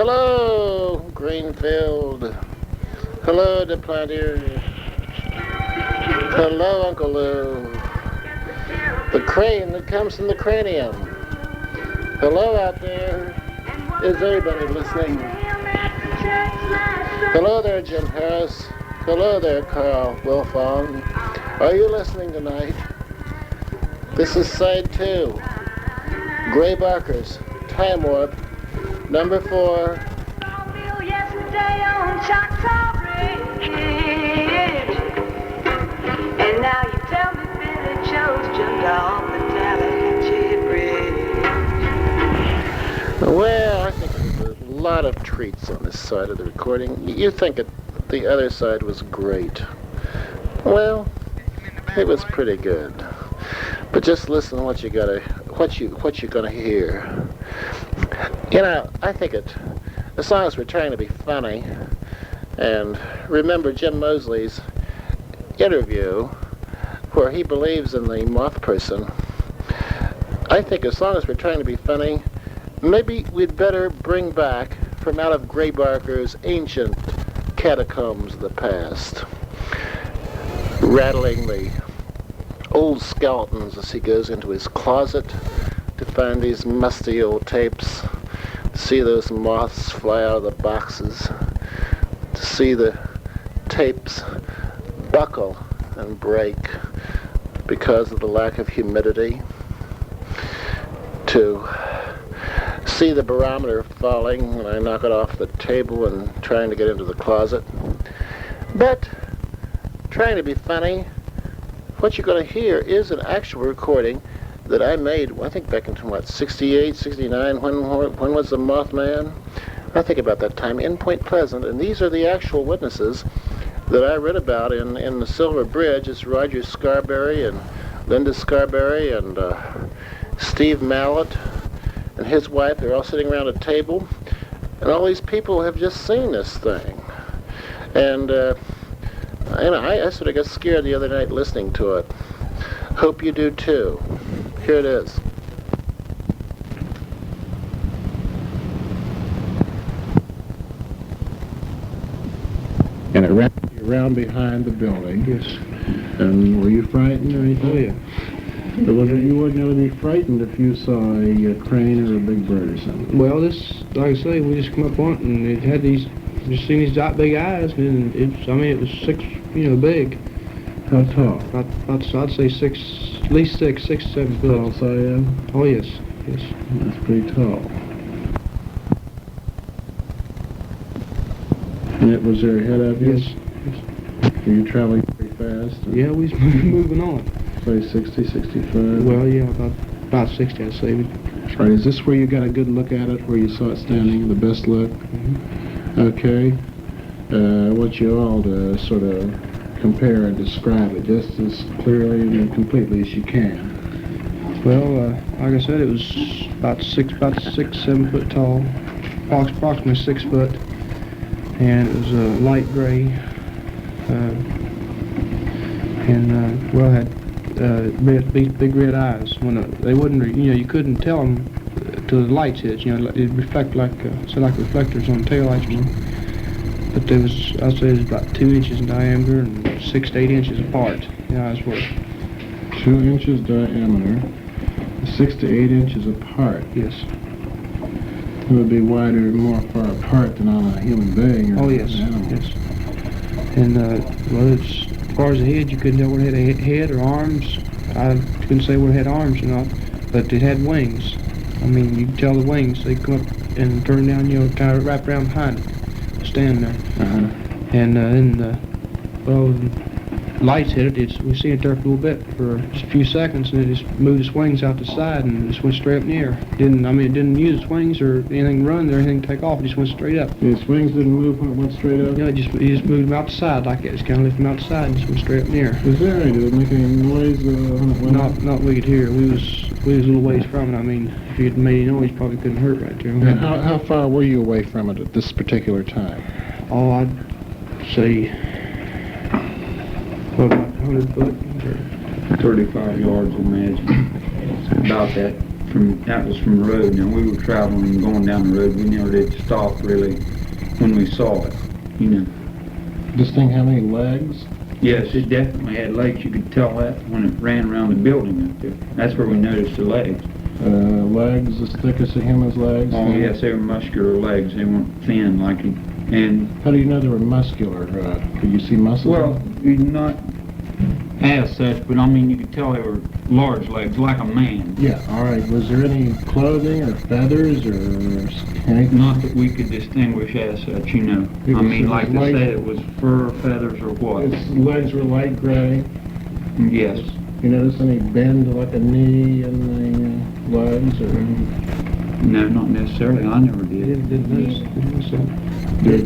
Hello, Greenfield. Hello, DePlantier. Hello, Uncle Lou. The crane that comes from the cranium. Hello out there. Is anybody listening? Hello there, Jim Harris. Hello there, Carl Wilfong. Are you listening tonight? This is side 2. Gray Barker's Time Warp, number 4. Yesterday on Choctaw Ridge, and now you tell me Billy Joe's jumped off the Tallahatchie Bridge. Well, I think there's a lot of treats on this side of the recording. You think the other side was great. Well, it was pretty good. But just listen to what you're gonna hear. You know, I think as long as we're trying to be funny, and remember Jim Mosley's interview where he believes in the moth person, I think as long as we're trying to be funny, maybe we'd better bring back from out of Gray Barker's ancient catacombs of the past, rattling the old skeletons as he goes into his closet to find these musty old tapes, to see those moths fly out of the boxes, to see the tapes buckle and break because of the lack of humidity, to see the barometer falling when I knock it off the table and trying to get into the closet. But trying to be funny, what you're going to hear is an actual recording that I made, I think back in, 68, 69, when was the Mothman? I think about that time, in Point Pleasant, and these are the actual witnesses that I read about in the Silver Bridge. It's Roger Scarberry and Linda Scarberry and Steve Mallett and his wife. They're all sitting around a table, and all these people have just seen this thing. And I sort of got scared the other night listening to it. Hope you do too. Here it is. And it ran around behind the building. Yes. And were you frightened or anything? Oh, yeah. But you wouldn't really be frightened if you saw a crane or a big bird or something. Well, this, like I say, we just come up on it, and it had these, just seen these big eyes, and it was 6, big. How tall? I'd say 6, at least 6, 7 foot. Tall, so yeah? Oh, yes, yes. That's pretty tall. And it was there ahead of you? Yes. Were you traveling pretty fast? Yeah, we was moving on. Say 60, 65? Well, yeah, about 60, I'd say. All right, is this where you got a good look at it, where you saw it standing, the best look? Mm-hmm. Okay. I want you all to sort of compare and describe it just as clearly and completely as you can. Well, like I said, it was about 6, 7 foot tall, approximately 6 foot, and it was light gray, well, it had big red eyes. When they wouldn't, you couldn't tell them till the lights hit. It'd reflect like reflectors on taillights. But there was, I'd say, it was about 2 inches in diameter and 6 to 8 inches apart. The eyes were 2 inches diameter, 6 to 8 inches apart. Yes. It would be wider, more far apart than on a human being or Oh yes. an animal. Yes. And well, as far as the head, you couldn't tell whether it had a head or arms. I couldn't say whether it had arms or not, but it had wings. I mean, you could tell the wings. They'd come up and turn down, kind of wrap around behind it, stand there. Uh-huh. And then, well, lights hit it. We seen it there for a little bit, for just a few seconds, and it just moved its wings out the side and just went straight up in the air. It didn't use its wings or anything to run or anything to take off. It just went straight up. Its wings didn't move when it went straight up? It just moved them out the side like that. Just kind of lifted them out the side and just went straight up in the air. Was there any? Did it make any noise when it went up? Not we could hear. We was a little ways from it. I mean, if it had made any noise, probably couldn't hurt right there. And how far were you away from it at this particular time? Oh, I'd say, about 100 foot. 35 yards, imagine. About that. that was from the road. Now we were traveling and going down the road. We never did stop really when we saw it, you know. This thing have any legs? Yes, it definitely had legs. You could tell that when it ran around the building up there. That's where we noticed the legs. Legs as thick as a human's legs? Oh yes, they were muscular legs. They weren't thin like it. And how do you know they were muscular? Could you see muscles? Well, not as such, but I mean you could tell they were large legs, like a man. Yeah. All right. Was there any clothing or feathers or anything? Not that we could distinguish as such, you know. I mean, like to say it was fur, feathers, or what? Its legs were light gray. Yes. You notice any bend like a knee in the legs or? No, not necessarily. I never did.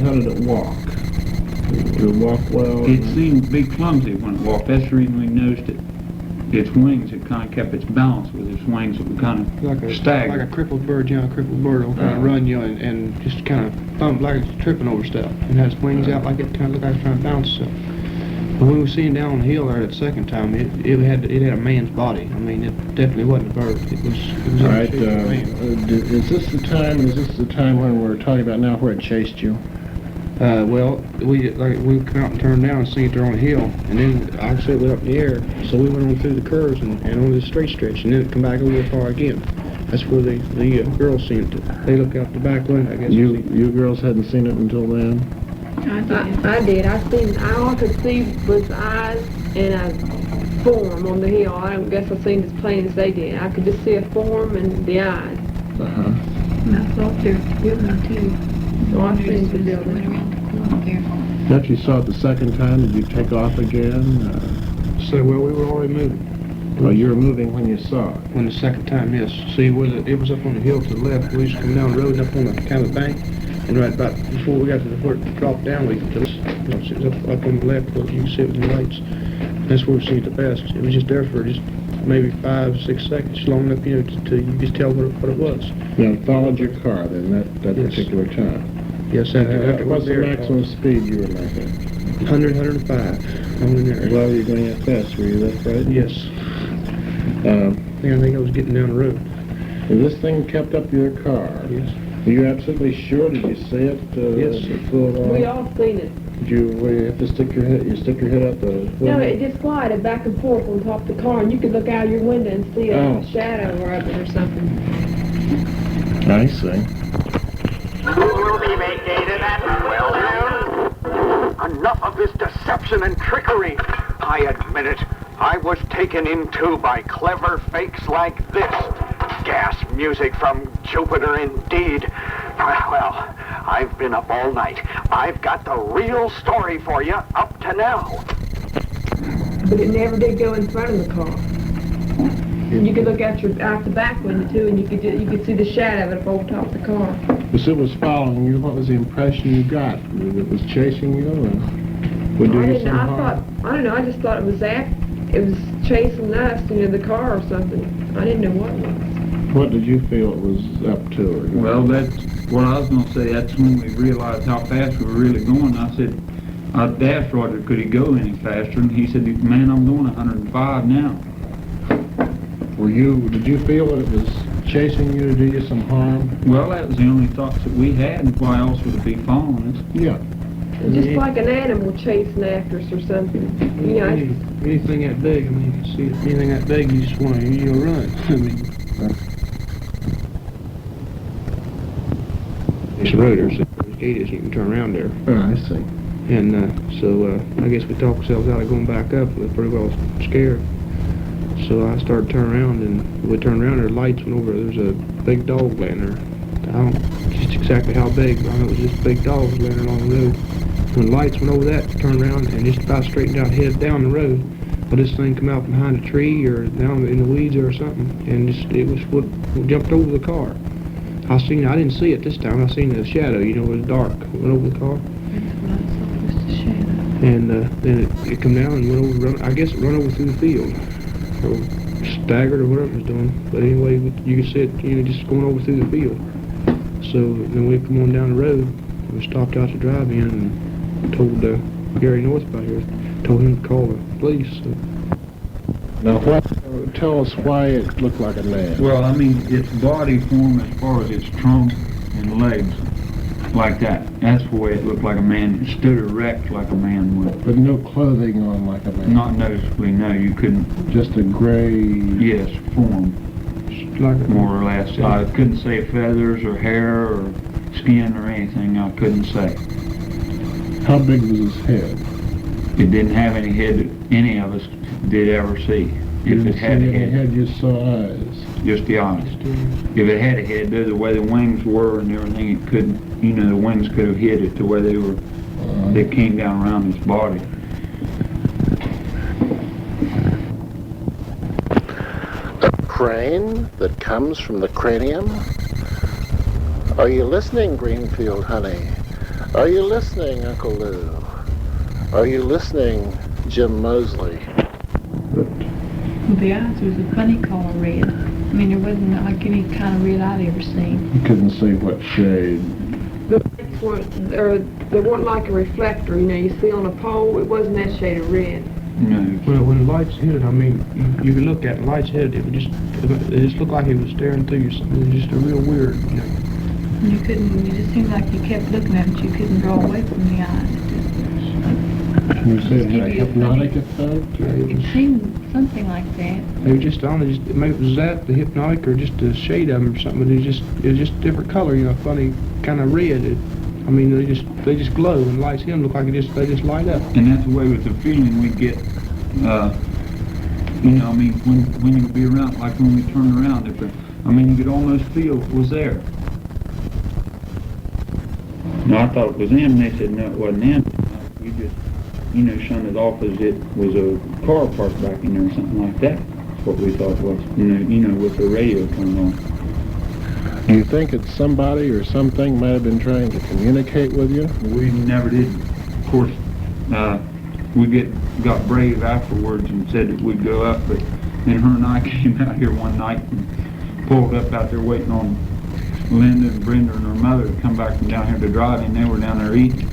How did it walk? Did it walk well? It seemed to be clumsy when it walked. That's the reason we noticed it. Its wings, it kind of kept its balance with its wings. It would kind of stagger. Like a crippled bird, you know, a crippled bird will kind of run, you know, and just kind of thump like it's tripping over stuff. And has wings out like it kind of looked like it's trying to bounce stuff. But when we were seeing down on the hill there that second time, it had a man's body. I mean, it definitely wasn't a bird. It was all right. Is this the time when we're talking about now where it chased you? Well, we come out and turned down and seen it there on the hill, and then I said it went up in the air, so we went on through the curves and on the straight stretch, and then it come back over the car again. That's where the girls seen it. They look out the back window, I guess. You girls hadn't seen it until then? I did. All I could see was eyes and a form on the hill. I don't guess I seen it as plain as they did. I could just see a form and the eyes. And I thought there was a building too. So I seen the building. Went around the corner there. After you saw it the second time, did you take off again? So, well, we were already moving. Well, you were moving when you saw it. When the second time, yes. See, it was up on the hill to the left. We used to come down the road and up on the kind of bank. And right about before we got to where it dropped down, it was up on the left where you can see it with the lights. That's where we see it the best. It was just there for just maybe 5 or 6 seconds, long enough, you know, to you just tell what it was. Yeah, it followed your car then that Yes. particular time. Yes, after What's the maximum speed you were making? 100, 105. On there. Well, you're going that fast, were you? That's right? Yes. I think I was getting down the road. And this thing kept up your car? Yes. Are you absolutely sure? Did you see it? Yes. We all seen it. Did you have to stick your head out the window? No, it just glided back and forth on top of the car, and you could look out your window and see a shadow of it or something. I see. Will be vacated at well. Enough of this deception and trickery. I admit it. I was taken in too by clever fakes like this. Gas music from Jupiter indeed. Well, I've been up all night. I've got the real story for you up to now. But it never did go in front of the car. You could look out the back window too, and you could see the shadow of it over top of the car. So it was following you. What was the impression you got? It was chasing you, or would do you some harm? I don't know. I just thought it was chasing us, you know, the car or something. I didn't know what it was. What did you feel it was up to? Or Well, that's what I was going to say. That's when we realized how fast we were really going. I said, I asked Roger, could he go any faster? And he said, man, I'm going 105 now. Did you feel that it was chasing you to do you some harm? Well, that was the only thoughts that we had, and why else would it be following us? Yeah. Just like an animal chasing after us or something. You know, anything that big, I mean, you can see it. Anything that big, you just want to, run. I mean, it's a road, there's a gate is, you can turn around there. Oh, I see. And so I guess we talked ourselves out of going back up. We were pretty well scared. So I started turning around, and we turned around, there lights went over. There's a big dog laying there. I don't know just exactly how big, but I know it was just big dogs laying along the road. When the lights went over that, turned around and just about straightened out, headed down the road. But this thing come out from behind a tree or down in the weeds or something, and it was what jumped over the car. I didn't see it this time. I seen the shadow, it was dark. It went over the car. And then it come down and went over, I guess it run over through the field. Or staggered or whatever it was doing. But anyway, you could see it, just going over through the field. So then we come on down the road. We stopped out to drive in and told Gary North about here. Told him to call the police. So. Now, tell us why it looked like a man. Well, I mean, its body form as far as its trunk and legs, like that. That's the way it looked like a man. It stood erect like a man would. But no clothing on like a man. Not noticeably, no. You couldn't. Just a gray. Yes, form, Like more or less. I couldn't say feathers or hair or skin or anything. I couldn't say. How big was his head? It didn't have any head that any of us did ever see. If it had a head, you saw eyes. just the eyes. If it had a head, the way the wings were and everything, it couldn't. You know, the wings could have hit it the way they were. They came down around its body. A crane that comes from the cranium? Are you listening, Greenfield honey? Are you listening, Uncle Lou? Are you listening, Jim Mosley? The eyes was a funny color red. I mean, there wasn't like any kind of red I'd ever seen. You couldn't say what shade. The lights they weren't like a reflector, you know, you see on a pole, it wasn't that shade of red. No. Well, when the lights hit it, I mean, you could look at the lights hit it, it just looked like it was staring through you. Something. It was just a real weird, you know. You couldn't, it just seemed like you kept looking at it, you couldn't draw away from the eyes. Can you say it had a hypnotic effect? It seemed something like that. Maybe just, I don't know, maybe it was that, the hypnotic, or just a shade of them or something, but it was just a different color, you know, funny, kind of red. I mean, they just glow, and lights hit them look like they just light up. And that's the way with the feeling we get. You know, I mean, when you be around, like when we turn around, you could almost feel it was there. No, I thought it was them. They said no, it wasn't them. You just, you know, shunned it off as it was a car parked back in there or something like that. That's what we thought it was. You know, with the radio turned on. Do you think it's somebody or something might have been trying to communicate with you? We never did. Of course, we got brave afterwards and said that we'd go up, but then her and I came out here one night and pulled up out there waiting on Linda and Brenda and her mother to come back from down here to drive, and they were down there eating.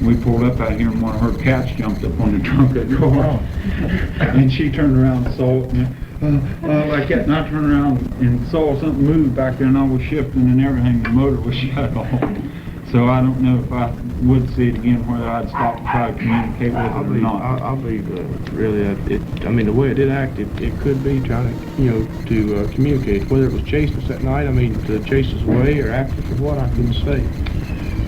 We pulled up out here and one of her cats jumped up on the trunk of the car. And she turned around and saw it, like that, and I turned around and saw something move back there, and I was shifting and everything, the motor was shut off. So I don't know if I would see it again, whether I'd stop and try to communicate with it or not. I'll be really, I mean, the way it did act, it could be trying to, you know, to communicate. Whether it was chasing us that night, I mean, to chase us away or after for what, I couldn't say.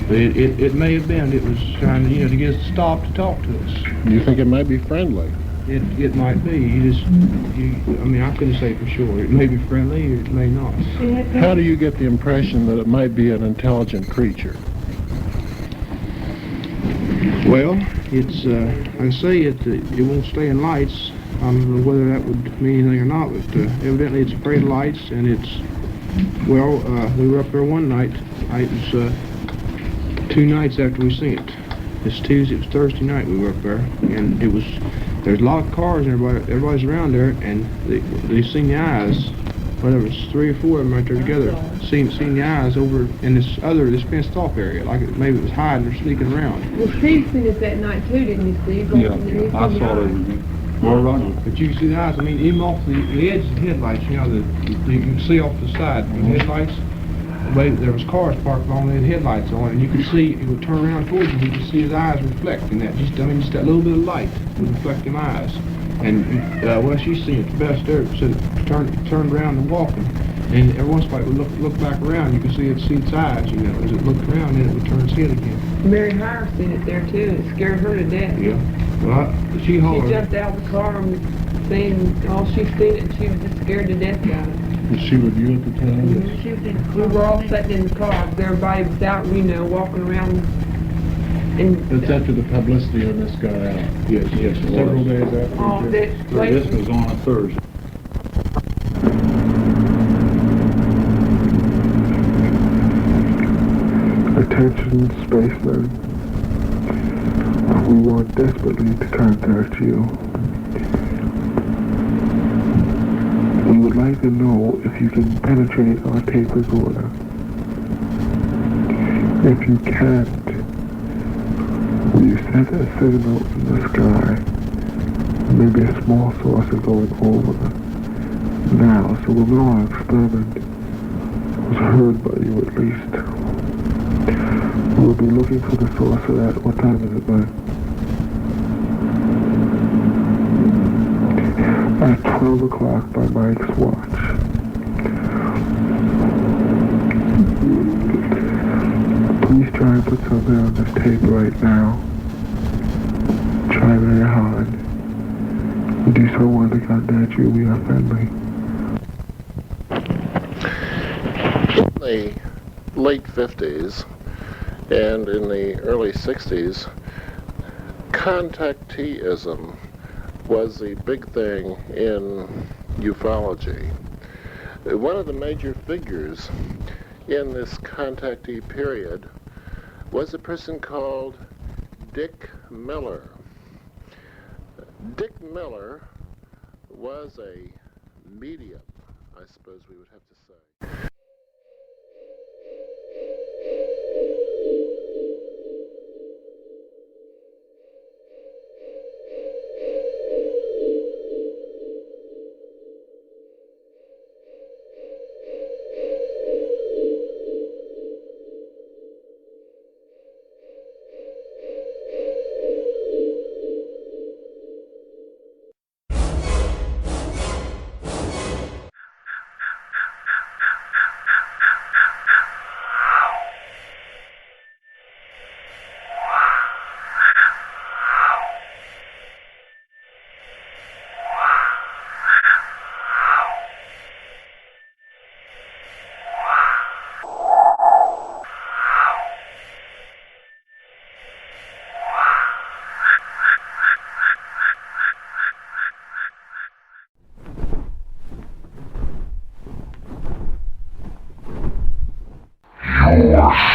But it may have been, it was trying to, you know, to get us to stop to talk to us. Do you think it might be friendly? It might be. I mean, I couldn't say for sure. It may be friendly or it may not. How do you get the impression that it might be an intelligent creature? Well, it's, I say it won't stay in lights. I don't know whether that would mean anything or not, but evidently it's afraid of lights, and it's, well, we were up there one night. It was 2 nights after we seen it. It's Tuesday, it was Thursday night we were up there, and there's a lot of cars and everybody's around there, and they seen the eyes. Well, there was 3 or 4 of them right there together. Seen the eyes over in this fenced off area, like maybe it was hiding or sneaking around. Well, Steve seen us that night too, didn't you, Steve? Yeah, I saw it. Well, Roger. But you can see the eyes, I mean, even off the edge of the headlights, you know, you can see off the side of the headlights. There was cars parked along the headlights on, and you could see, it would turn around towards you, you could see his eyes reflecting that. Just that little bit of light would reflect them eyes. And, well, she's seen it the best there, so it turned around and walking. And every once in a while, it would look back around, you could see its eyes, you know, as it looked around, and it would turn its head again. Mary Hire seen it there too, it scared her to death. Yeah. Well, she hollered. She jumped out of the car and saying all she'd seen it, and she was just scared to death about it. Was she with you at the time? She was in the We were all sitting in the car, everybody was out, you know, walking around. And It's after the publicity on this got out. Yes, Several days after. all that So this was on a Thursday. Attention, spacemen. We want desperately to contact you. We would like to know if you can penetrate our tape recorder. If you can't, will you send a signal from the sky maybe a small saucer going over now, so we'll know our experiment was heard by you at least. We'll be looking for the saucer at, what time is it, Mike? At 12 o'clock by Mike's watch. Please try and put something on this tape right now. Try very hard. We do so want to contact you. We are friendly. In the late 50s and in the early 60s, contactism was the big thing in ufology. One of the major figures in this contactee period was a person called Dick Miller. Dick Miller was a medium, I suppose we would have to say. You are